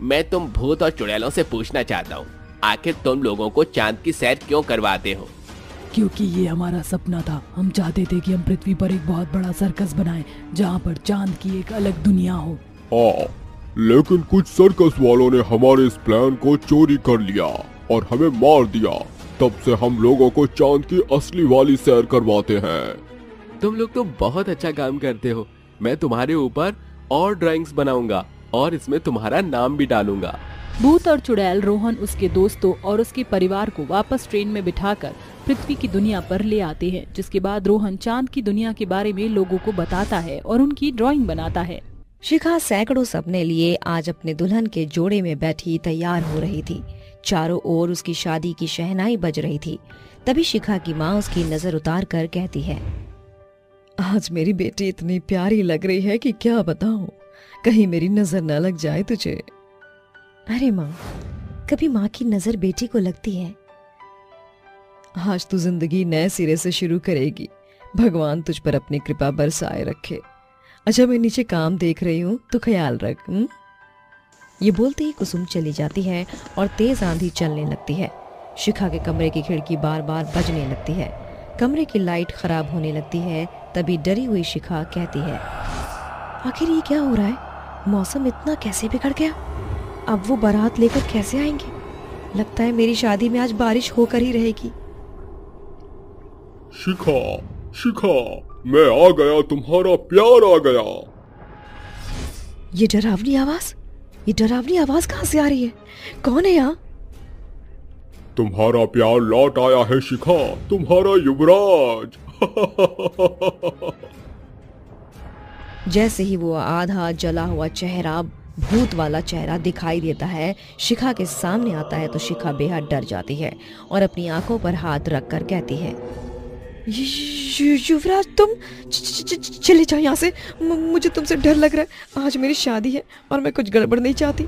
Speaker 9: मैं तुम भूत और चुड़ैलों से पूछना चाहता हूँ, आखिर तुम लोगों को चांद की सैर क्यों करवाते हो?
Speaker 8: क्योंकि ये हमारा सपना था। हम चाहते थे कि हम पृथ्वी पर एक बहुत बड़ा सर्कस बनाएं, जहाँ पर चांद की एक अलग दुनिया हो।
Speaker 3: हाँ, लेकिन कुछ सर्कस वालों ने हमारे इस प्लान को चोरी कर लिया और हमें मार दिया। तब से हम लोगों को चांद की असली वाली सैर करवाते हैं।
Speaker 6: तुम लोग तो बहुत अच्छा काम करते हो। मैं तुम्हारे ऊपर और ड्राइंग्स बनाऊंगा और इसमें तुम्हारा नाम भी डालूंगा।
Speaker 2: भूत और चुड़ैल रोहन, उसके दोस्तों और उसके परिवार को वापस ट्रेन में बिठाकर पृथ्वी की दुनिया पर ले आते हैं, जिसके बाद रोहन चांद की दुनिया के बारे में लोगों को बताता है और उनकी ड्राइंग बनाता है।
Speaker 1: शिखा सैकड़ों सपने लिए आज अपने दुल्हन के जोड़े में बैठी तैयार हो रही थी। चारों ओर उसकी शादी की शहनाई बज रही थी। तभी शिखा की माँ उसकी नजर उतार कर कहती है,
Speaker 2: आज मेरी बेटी इतनी प्यारी लग रही है कि क्या बताऊं, कहीं मेरी नजर न लग जाए तुझे।
Speaker 1: अरे माँ, कभी माँ की नजर बेटी को लगती है?
Speaker 2: आज तू जिंदगी नए सिरे से शुरू करेगी, भगवान तुझ पर अपनी कृपा बरसाए रखे। अच्छा, मैं नीचे काम देख रही हूँ, तो ख्याल रख।
Speaker 1: ये बोलते ही कुसुम चली जाती है और तेज आंधी चलने लगती है। शिखा के कमरे की खिड़की बार बार बजने लगती है। कमरे की लाइट खराब होने लगती है। तभी डरी हुई शिखा कहती है, आखिर ये क्या हो रहा है? मौसम इतना कैसे बिगड़ गया? अब वो बारात लेकर कैसे आएंगे? लगता है मेरी शादी में आज बारिश होकर ही रहेगी।
Speaker 3: शिखा, शिखा, मैं आ गया, तुम्हारा प्यार आ गया।
Speaker 1: ये डरावनी आवाज कहाँ से आ रही है? कौन है यहाँ?
Speaker 3: तुम्हारा प्यार लौट आया है शिखा, तुम्हारा युवराज।
Speaker 1: जैसे ही वो आधा जला हुआ चेहरा, भूत वाला चेहरा दिखाई देता है, शिखा के सामने आता है, तो शिखा बेहद डर जाती है और अपनी आंखों पर हाथ रखकर कहती है,
Speaker 2: युवराज, तुम चले जाओ यहाँ से। मुझे तुमसे डर लग रहा है। आज मेरी शादी है और मैं कुछ गड़बड़ नहीं चाहती।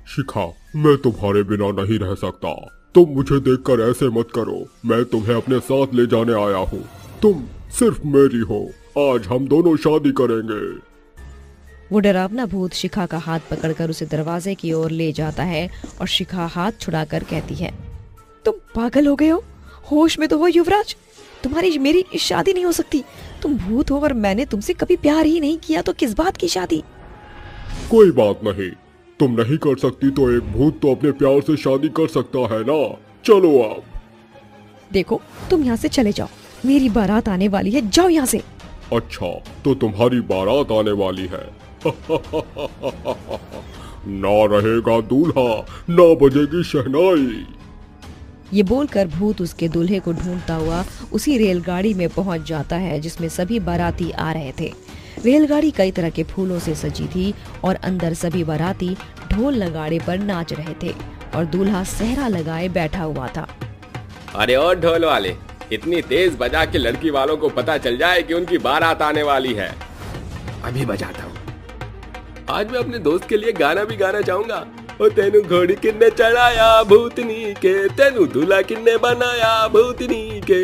Speaker 3: शिखा, मैं तुम्हारे बिना नहीं रह सकता। तुम मुझे देखकर ऐसे मत करो। मैं तुम्हें अपने साथ ले जाने आया हूँ। तुम सिर्फ मेरी हो। आज हम दोनों शादी करेंगे।
Speaker 1: वो डरावना भूत शिखा का हाथ पकड़कर उसे दरवाजे की ओर ले जाता है और शिखा हाथ छुड़ाकर कहती है,
Speaker 2: तुम पागल हो गए हो? होश में तो हो युवराज। तुम्हारी मेरी शादी नहीं हो सकती। तुम भूत हो और मैंने तुमसे कभी प्यार ही नहीं किया, तो किस बात की शादी?
Speaker 3: कोई बात नहीं, तुम नहीं कर सकती तो एक भूत तो अपने प्यार से शादी कर सकता है ना। चलो अब।
Speaker 2: देखो, तुम यहाँ से चले जाओ, मेरी बारात आने वाली है। जाओ यहाँ से।
Speaker 3: अच्छा, तो तुम्हारी बारात आने वाली है। ना रहेगा दूल्हा, ना बजेगी शहनाई।
Speaker 1: ये बोलकर भूत उसके दूल्हे को ढूंढता हुआ उसी रेलगाड़ी में पहुंच जाता है जिसमें सभी बाराती आ रहे थे। रेलगाड़ी कई तरह के फूलों से सजी थी और अंदर सभी बाराती ढोल नगाड़े पर नाच रहे थे और दूल्हा सेहरा लगाए बैठा हुआ था।
Speaker 6: अरे और ढोल वाले, इतनी तेज बजा के लड़की वालों को पता चल जाए कि उनकी बारात आने वाली है। अभी बजाता हूँ। आज मैं अपने दोस्त के लिए गाना भी गाना चाहूंगा। ओ तेनू घोड़ी किन्ने चढ़ाया भूतनी के, तेनू दूल्हा किन्ने बनाया भूतनी के,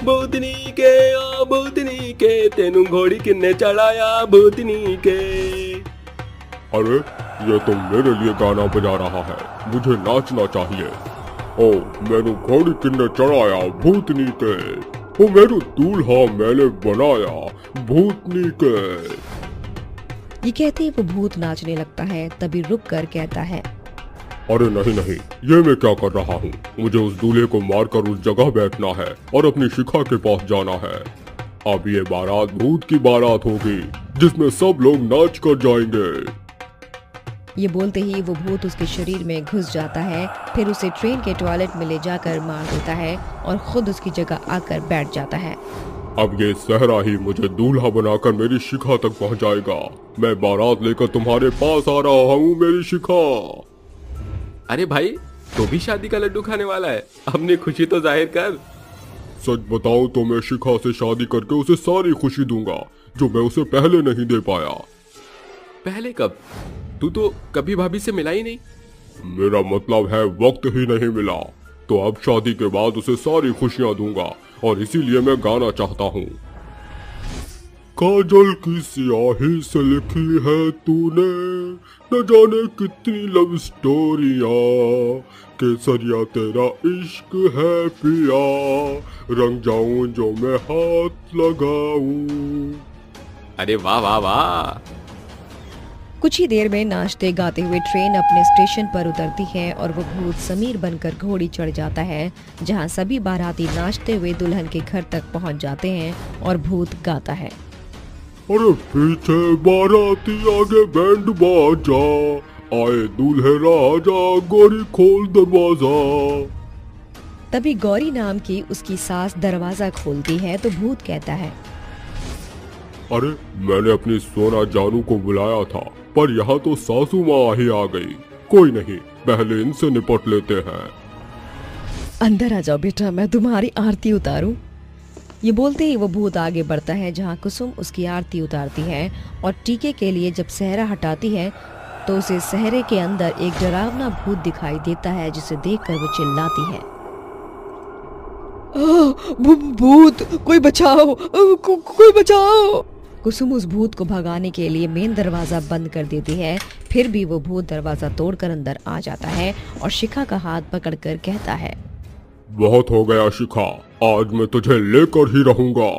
Speaker 6: भूतनी के ओ भूतनी के, तेनू घोड़ी किन्ने चढ़ाया भूतनी के।
Speaker 3: अरे, ये तो मेरे लिए गाना बजा रहा है। मुझे नाचना चाहिए। ओ मैनू घोड़ी किन्ने चढ़ाया भूतनी के, ओ मेरू दूल्हा मैंने बनाया भूतनी के।
Speaker 1: ये कहते ही वो भूत नाचने लगता है। तभी रुक कर कहता है,
Speaker 3: अरे नहीं नहीं, ये मैं क्या कर रहा हूँ? मुझे उस दूल्हे को मारकर उस जगह बैठना है और अपनी शिखा के पास जाना है। अब ये बारात भूत की बारात होगी जिसमें सब लोग नाच कर जाएंगे।
Speaker 1: ये बोलते ही वो भूत उसके शरीर में घुस जाता है, फिर उसे ट्रेन के टॉयलेट में ले जाकर मार देता है और खुद उसकी जगह आकर बैठ जाता है।
Speaker 3: अब ये सहरा ही मुझे दूल्हा बनाकर मेरी शिखा तक पहुंचाएगा। मैं बारात लेकर तुम्हारे पास आ रहा हूँ मेरी शिखा।
Speaker 6: अरे भाई, तो भी शादी का लड्डू खाने वाला है? अपनी खुशी तो जाहिर कर।
Speaker 3: सच बताऊं तो मैं शिखा से शादी करके उसे सारी खुशी दूंगा जो मैं उसे पहले नहीं दे पाया।
Speaker 6: पहले कब? तू तो कभी भाभी से मिला ही नहीं।
Speaker 3: मेरा मतलब है वक्त ही नहीं मिला। तो अब शादी के बाद उसे सारी खुशियां दूंगा और इसीलिए मैं गाना चाहता हूँ। काजल की स्याही से लिखी है तूने न जाने कितनी लव स्टोरियाँ, केसरिया तेरा इश्क है पिया, रंग जाऊं जो मैं हाथ लगाऊं।
Speaker 6: अरे वाह वाह वाह।
Speaker 1: कुछ ही देर में नाचते गाते हुए ट्रेन अपने स्टेशन पर उतरती है और वो भूत समीर बनकर घोड़ी चढ़ जाता है, जहां सभी बाराती नाचते हुए दुल्हन के घर तक पहुंच जाते हैं और भूत गाता है,
Speaker 3: अरे पीछे बाराती आगे बैंड बाजा, आए दूल्हे राजा गोरी खोल दरवाजा।
Speaker 1: तभी गौरी नाम की उसकी सास दरवाजा खोलती है तो भूत कहता है,
Speaker 3: अरे मैंने अपनी सोना जानू को बुलाया था, पर यहाँ तो सासू माँ ही आ गई। कोई नहीं, पहले इनसे निपट लेते हैं।
Speaker 1: अंदर आ जाओ बेटा, मैं तुम्हारी आरती उतारूं। ये बोलते ही वो भूत आगे बढ़ता है, जहाँ कुसुम उसकी आरती उतारती है और टीके के लिए जब सेहरा हटाती है तो उसे सेहरे के अंदर एक डरावना भूत दिखाई देता है, जिसे देखकर वो चिल्लाती है,
Speaker 8: भूत, कोई बचाओ, कोई बचाओ।
Speaker 1: कुसुम उस भूत को भगाने के लिए मेन दरवाजा बंद कर देती है, फिर भी वो भूत दरवाजा तोड़कर अंदर आ जाता है और शिखा का हाथ पकड़कर कहता है,
Speaker 3: बहुत हो गया शिखा, आज मैं तुझे लेकर ही रहूंगा।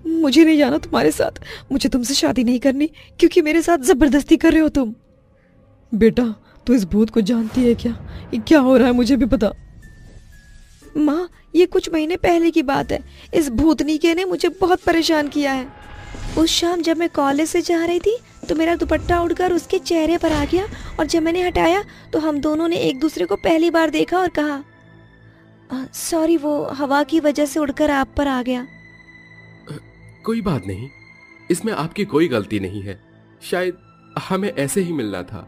Speaker 8: मुझे नहीं जाना तुम्हारे साथ, मुझे तुमसे शादी नहीं करनी, क्योंकि मेरे साथ जबरदस्ती कर रहे हो तुम। बेटा तू इस भूत को जानती है क्या? ये क्या हो रहा है मुझे भी पता।
Speaker 1: माँ, ये कुछ महीने पहले की बात है। इस भूतनीके ने मुझे बहुत परेशान किया है। उस शाम जब मैं कॉलेज से जा रही थी तो मेरा दुपट्टा उड़कर उसके चेहरे पर आ गया, और जब मैंने हटाया तो हम दोनों ने एक दूसरे को पहली बार देखा और कहा, सॉरी, वो हवा की वजह से उड़कर आप पर आ गया।
Speaker 6: कोई बात नहीं, इसमें आपकी कोई गलती नहीं है, शायद हमें ऐसे ही मिलना था।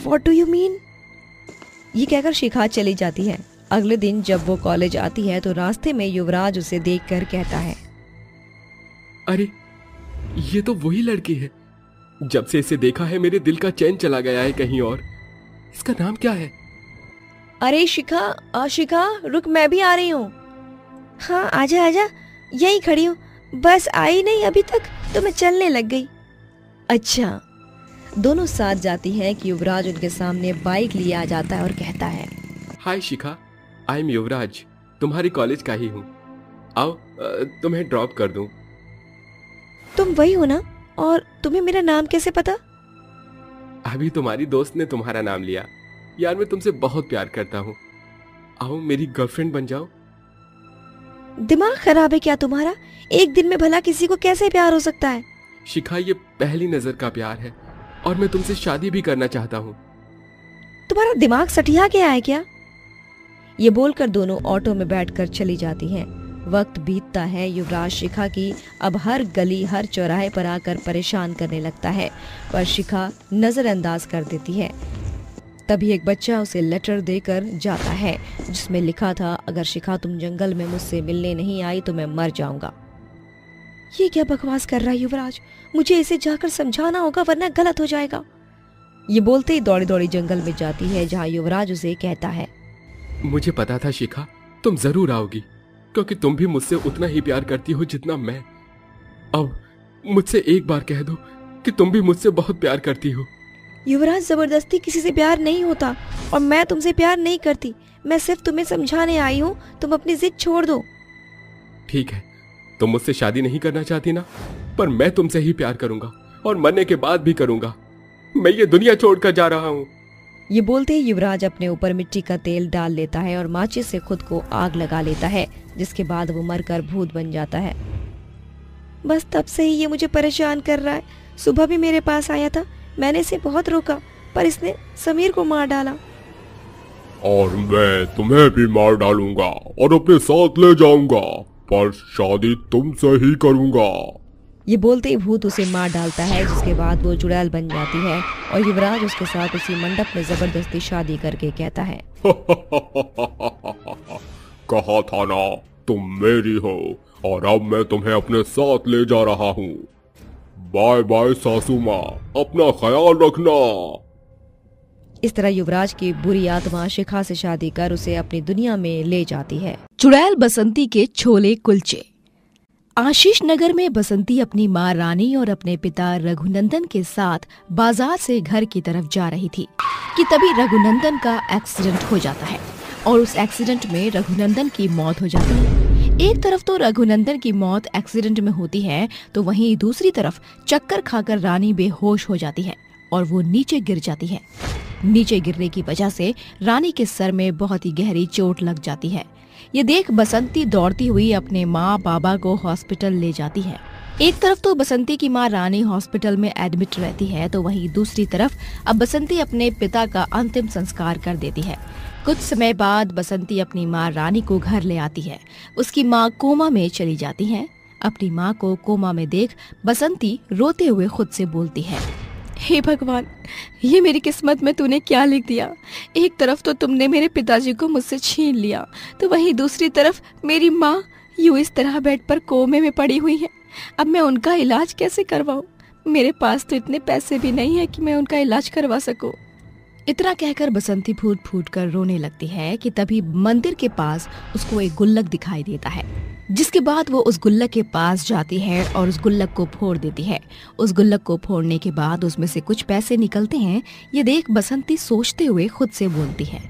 Speaker 1: What do you mean? ये कहकर शिखा चली जाती है। अगले दिन जब वो कॉलेज आती है तो रास्ते में युवराज उसे देखकर कहता है,
Speaker 6: अरे ये तो वही लड़की है, जब से इसे देखा है मेरे दिल का चैन चला गया है कहीं और। इसका नाम क्या है?
Speaker 1: अरे शिखा रुक, मैं भी आ रही हूँ। हाँ आजा आजा, यही खड़ी हूँ, बस आई नहीं अभी तक तो मैं चलने लग गई। अच्छा। दोनों साथ जाती हैं कि युवराज उनके सामने बाइक लिए आ जाता है और कहता है,
Speaker 6: हाय शिखा, आई एम युवराज, तुम्हारी कॉलेज का ही हूँ, आओ तुम्हें ड्रॉप कर दूं।
Speaker 1: तुम वही हो ना? और तुम्हें मेरा नाम कैसे पता?
Speaker 6: अभी तुम्हारी दोस्त ने तुम्हारा नाम लिया। यार मैं तुमसे बहुत प्यार करता हूँ, आओ मेरी गर्लफ्रेंड बन जाओ।
Speaker 1: दिमाग खराब है क्या तुम्हारा? एक दिन में भला किसी को कैसे प्यार हो सकता है?
Speaker 6: शिखा, ये पहली नजर का प्यार है और मैं तुमसे शादी भी करना चाहता हूँ।
Speaker 1: तुम्हारा दिमाग सठिया गया है क्या? ये बोलकर दोनों ऑटो में बैठकर चली जाती हैं। वक्त बीतता है, युवराज शिखा की अब हर गली हर चौराहे पर आकर परेशान करने लगता है, पर शिखा नजरअंदाज कर देती है। तभी एक बच्चा उसे लेटर देकर जाता है, जिसमें लिखा था, अगर शिखा तुम जंगल में मुझसे मिलने नहीं आई तो मैं मर जाऊंगा। ये क्या बकवास कर रहा है युवराज? मुझे इसे जाकर समझाना होगा वरना गलत हो जाएगा। ये बोलते ही दौड़ी दौड़ी जंगल में जाती है, जहाँ युवराज उसे कहता है,
Speaker 6: मुझे पता था शिखा तुम जरूर आओगी, क्योंकि तुम भी मुझसे उतना ही प्यार करती हो जितना मैं। अब मुझसे एक बार कह दो कि तुम भी मुझसे बहुत प्यार करती हो।
Speaker 1: युवराज, जबरदस्ती किसी से प्यार नहीं होता और मैं तुमसे प्यार नहीं करती। मैं सिर्फ तुम्हें समझाने आई हूँ, तुम अपनी जिद छोड़ दो।
Speaker 6: ठीक है, तुम मुझसे शादी नहीं करना चाहती ना, पर मैं तुमसे ही प्यार करूंगा और मरने के बाद भी करूंगा। मैं ये दुनिया छोड़कर जा रहा हूँ।
Speaker 1: ये बोलते ही युवराज अपने ऊपर मिट्टी का तेल डाल लेता है और माचिस से खुद को आग लगा लेता है, जिसके बाद वो मरकर भूत बन जाता है। बस तब से ही ये मुझे परेशान कर रहा है। सुबह भी मेरे पास आया था, मैंने इसे बहुत रोका, पर इसने समीर को मार डाला।
Speaker 3: और मैं तुम्हें भी मार डालूंगा और अपने साथ ले जाऊंगा, पर शादी तुमसे ही करूंगा।
Speaker 1: ये बोलते ही भूत उसे मार डालता है, जिसके बाद वो चुड़ैल बन जाती है और युवराज उसके साथ उसी मंडप में जबरदस्ती शादी करके कहता है,
Speaker 3: कहा था ना तुम मेरी हो, और अब मैं तुम्हें अपने साथ ले जा रहा हूँ। बाय बाय सासू माँ, अपना ख्याल रखना।
Speaker 1: इस तरह युवराज की बुरी आत्मा शिखा से शादी कर उसे अपनी दुनिया में ले जाती है।
Speaker 2: चुड़ैल बसंती के छोले कुलचे।
Speaker 1: आशीष नगर में बसंती अपनी माँ रानी और अपने पिता रघुनंदन के साथ बाजार से घर की तरफ जा रही थी कि तभी रघुनंदन का एक्सीडेंट हो जाता है और उस एक्सीडेंट में रघुनंदन की मौत हो जाती है। एक तरफ तो रघुनंदन की मौत एक्सीडेंट में होती है तो वहीं दूसरी तरफ चक्कर खाकर रानी बेहोश हो जाती है और वो नीचे गिर जाती है। नीचे गिरने की वजह से रानी के सर में बहुत ही गहरी चोट लग जाती है। ये देख बसंती दौड़ती हुई अपने माँ बाबा को हॉस्पिटल ले जाती है। एक तरफ तो बसंती की माँ रानी हॉस्पिटल में एडमिट रहती है तो वहीं दूसरी तरफ अब बसंती अपने पिता का अंतिम संस्कार कर देती है। कुछ समय बाद बसंती अपनी माँ रानी को घर ले आती है। उसकी माँ कोमा में चली जाती है। अपनी माँ को कोमा में देख बसंती रोते हुए खुद से बोलती है, हे भगवान, ये मेरी किस्मत में तूने क्या लिख दिया। एक तरफ तो तुमने मेरे पिताजी को मुझसे छीन लिया तो वहीं दूसरी तरफ मेरी माँ यूं इस तरह बेड पर कोमे में पड़ी हुई है। अब मैं उनका इलाज कैसे करवाऊं? मेरे पास तो इतने पैसे भी नहीं है कि मैं उनका इलाज करवा सकूं। इतना कहकर बसंती फूट फूट कर रोने लगती है कि तभी मंदिर के पास उसको एक गुल्लक दिखाई देता है, जिसके बाद वो उस गुल्लक के पास जाती है और उस गुल्लक को फोड़ देती है। उस गुल्लक को फोड़ने के बाद उसमें से कुछ पैसे निकलते हैं। ये देख बसंती सोचते हुए खुद से बोलती है,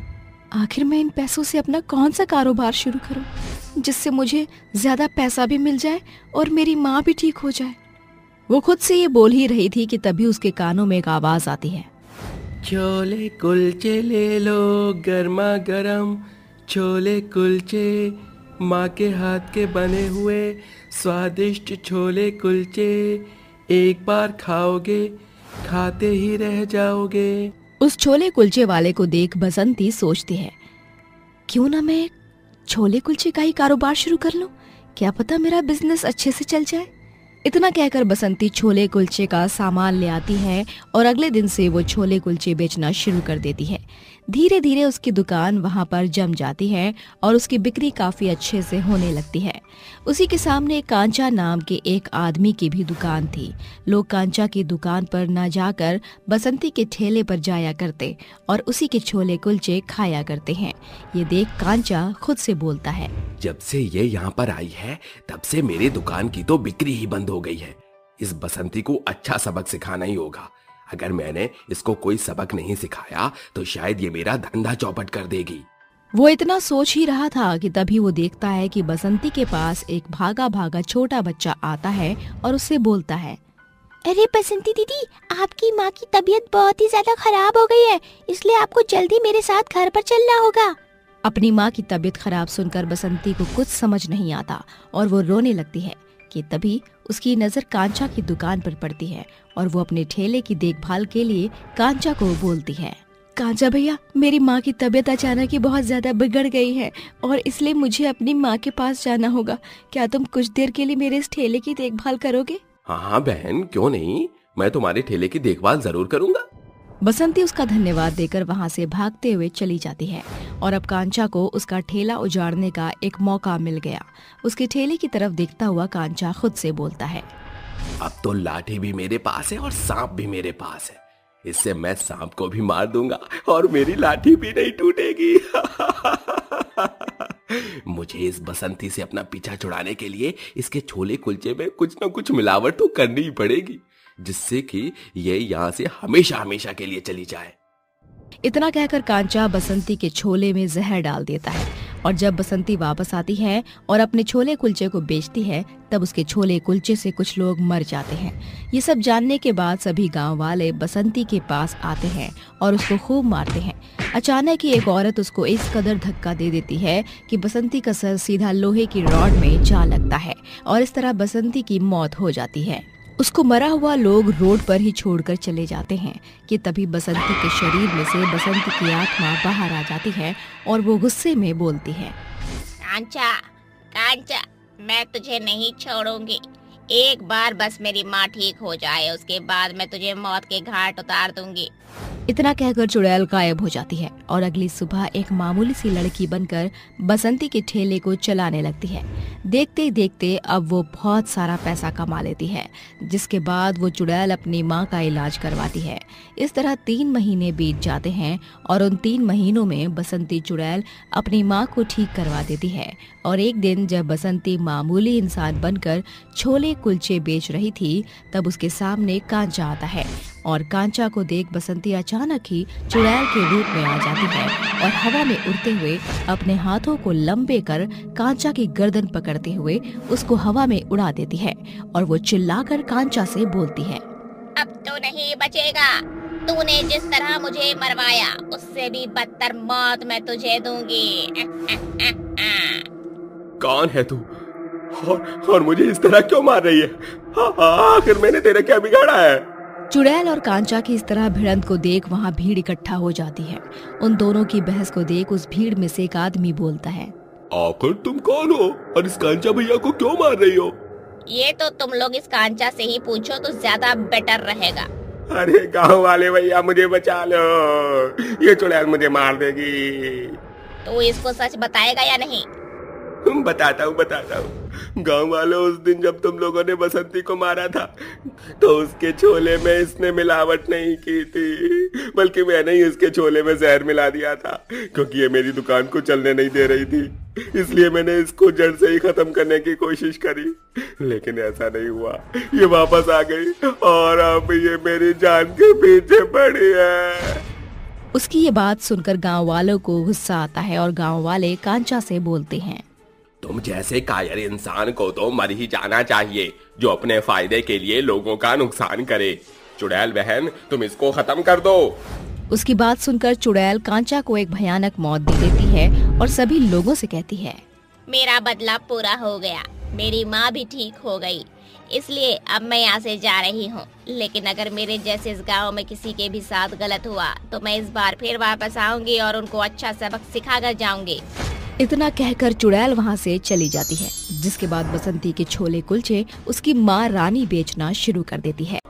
Speaker 1: आखिर मैं इन पैसों से अपना कौन सा कारोबार शुरू करूं जिससे मुझे ज्यादा पैसा भी मिल जाए और मेरी माँ भी ठीक हो जाए। वो खुद से ये बोल ही रही थी कि तभी उसके कानों में एक आवाज आती है,
Speaker 9: छोले कुलचे ले लो गर्मा गरम, छोले कुलचे, माँ के हाथ के बने हुए स्वादिष्ट छोले कुलचे, एक बार खाओगे खाते ही रह जाओगे।
Speaker 1: उस छोले कुलचे वाले को देख बसंती सोचती है, क्यों ना मैं छोले कुलचे का ही कारोबार शुरू कर लूं, क्या पता मेरा बिजनेस अच्छे से चल जाए। इतना कहकर बसंती छोले कुलचे का सामान ले आती है और अगले दिन से वो छोले कुलचे बेचना शुरू कर देती है। धीरे धीरे उसकी दुकान वहां पर जम जाती है और उसकी बिक्री काफी अच्छे से होने लगती है। उसी के सामने कांचा नाम के एक आदमी की भी दुकान थी। लोग कांचा की दुकान पर न जाकर बसंती के ठेले पर जाया करते और उसी के छोले कुलचे खाया करते हैं। ये देख कांचा खुद से बोलता है,
Speaker 9: जब से ये यहाँ पर आई है तब से मेरी दुकान की तो बिक्री ही बंद हो गई है। इस बसंती को अच्छा सबक सिखाना ही होगा। अगर मैंने इसको कोई सबक नहीं सिखाया तो शायद ये मेरा धंधा चौपट कर देगी।
Speaker 1: वो इतना सोच ही रहा था कि तभी वो देखता है कि बसंती के पास एक भागा भागा छोटा बच्चा आता है और उससे बोलता है,
Speaker 4: अरे बसंती दीदी, आपकी माँ की तबीयत बहुत ही ज्यादा खराब हो गई है, इसलिए आपको जल्दी मेरे साथ घर पर चलना होगा।
Speaker 1: अपनी माँ की तबीयत खराब सुनकर बसंती को कुछ समझ नहीं आता और वो रोने लगती है कि तभी उसकी नजर कांचा की दुकान पर पड़ती है और वो अपने ठेले की देखभाल के लिए कांचा को बोलती है, कांचा भैया, मेरी माँ की तबीयत अचानक ही बहुत ज्यादा बिगड़ गई है और इसलिए मुझे अपनी माँ के पास जाना होगा। क्या तुम कुछ देर के लिए मेरे इस ठेले की देखभाल करोगे?
Speaker 9: हाँ बहन, क्यों नहीं, मैं तुम्हारे ठेले की देखभाल जरूर करूँगा।
Speaker 1: बसंती उसका धन्यवाद देकर वहाँ से भागते हुए चली जाती है और अब कांचा को उसका ठेला उजाड़ने का एक मौका मिल गया। उसके ठेले की तरफ देखता हुआ कांचा खुद से बोलता है,
Speaker 9: अब तो लाठी भी मेरे पास है और सांप भी मेरे पास है। इससे मैं सांप को भी मार दूंगा और मेरी लाठी भी नहीं टूटेगी। मुझे इस बसंती से अपना पीछा छुड़ाने के लिए इसके छोले कुलचे में कुछ न कुछ मिलावट तो करनी ही पड़ेगी, जिससे कि ये यहाँ से हमेशा हमेशा के लिए चली जाए।
Speaker 1: इतना कहकर कांचा बसंती के छोले में जहर डाल देता है और जब बसंती वापस आती है और अपने छोले कुलचे को बेचती है तब उसके छोले कुलचे से कुछ लोग मर जाते हैं। ये सब जानने के बाद सभी गांव वाले बसंती के पास आते हैं और उसको खूब मारते हैं। अचानक ही एक औरत उसको इस कदर धक्का दे देती है कि बसंती का सर सीधा लोहे की रॉड में जा लगता है और इस तरह बसंती की मौत हो जाती है। उसको मरा हुआ लोग रोड पर ही छोड़कर चले जाते हैं कि तभी बसंती के शरीर में से बसंती की आत्मा बाहर आ जाती है और वो गुस्से में बोलती है,
Speaker 10: कांचा, कांचा, मैं तुझे नहीं छोड़ूंगी। एक बार बस मेरी माँ ठीक हो जाए, उसके बाद मैं तुझे मौत के घाट उतार दूंगी।
Speaker 1: इतना कहकर चुड़ैल गायब हो जाती है और अगली सुबह एक मामूली सी लड़की बनकर बसंती के ठेले को चलाने लगती है। देखते ही देखते अब वो बहुत सारा पैसा कमा लेती है, जिसके बाद वो चुड़ैल अपनी माँ का इलाज करवाती है। इस तरह 3 महीने बीत जाते हैं और उन 3 महीनों में बसंती चुड़ैल अपनी माँ को ठीक करवा देती है। और एक दिन जब बसंती मामूली इंसान बनकर छोले कुलचे बेच रही थी, तब उसके सामने कांचा आता है और कांचा को देख बसंती अचानक ही चुड़ैल के रूप में आ जाती है और हवा में उड़ते हुए अपने हाथों को लंबे कर कांचा की गर्दन पकड़ते हुए उसको हवा में उड़ा देती है और वो चिल्लाकर कांचा से बोलती है,
Speaker 10: अब तो नहीं बचेगा। तूने जिस तरह मुझे मरवाया उससे भी बदतर मौत मैं तुझे दूंगी।
Speaker 9: कौन है तू और मुझे इस तरह क्यों मार रही है? आखिर मैंने तेरा क्या बिगाड़ा है?
Speaker 1: चुड़ैल और कांचा की इस तरह भिड़ंत को देख वहाँ भीड़ इकट्ठा हो जाती है। उन दोनों की बहस को देख उस भीड़ में से एक आदमी बोलता है,
Speaker 9: आखिर तुम कौन हो और इस कांचा भैया को क्यों मार रही हो?
Speaker 10: ये तो तुम लोग इस कांचा से ही पूछो तो ज्यादा बेटर रहेगा।
Speaker 9: अरे गांव वाले भैया मुझे बचा लो, ये चुड़ैल मुझे मार देगी।
Speaker 10: तू इसको सच बताएगा या नहीं?
Speaker 9: बताता हूँ। गांव वालों, उस दिन जब तुम लोगों ने बसंती को मारा था तो उसके छोले में इसने मिलावट नहीं की थी, बल्कि मैंने ही इसके छोले में जहर मिला दिया था, क्योंकि ये मेरी दुकान को चलने नहीं दे रही थी। इसलिए मैंने इसको जड़ से ही खत्म करने की कोशिश करी, लेकिन ऐसा नहीं हुआ। ये वापस आ गई और अब ये मेरी जान के पीछे पड़ी है।
Speaker 1: उसकी ये बात सुनकर गांव वालों को गुस्सा आता है और गांव वाले कांचा से बोलते हैं,
Speaker 6: तुम जैसे कायर इंसान को तो मर ही जाना चाहिए, जो अपने फायदे के लिए लोगों का नुकसान करे। चुड़ैल बहन, तुम इसको खत्म कर दो।
Speaker 1: उसकी बात सुनकर चुड़ैल कांचा को एक भयानक मौत दे देती है और सभी लोगों से कहती है,
Speaker 10: मेरा बदला पूरा हो गया, मेरी माँ भी ठीक हो गई, इसलिए अब मैं यहाँ से जा रही हूँ। लेकिन अगर मेरे जैसे इस गांव में किसी के भी साथ गलत हुआ तो मैं इस बार फिर वापस आऊंगी और उनको अच्छा सबक सिखाकर जाऊंगी।
Speaker 1: इतना कहकर चुड़ैल वहाँ से चली जाती है, जिसके बाद बसंती के छोले कुलचे उसकी माँ रानी बेचना शुरू कर देती है।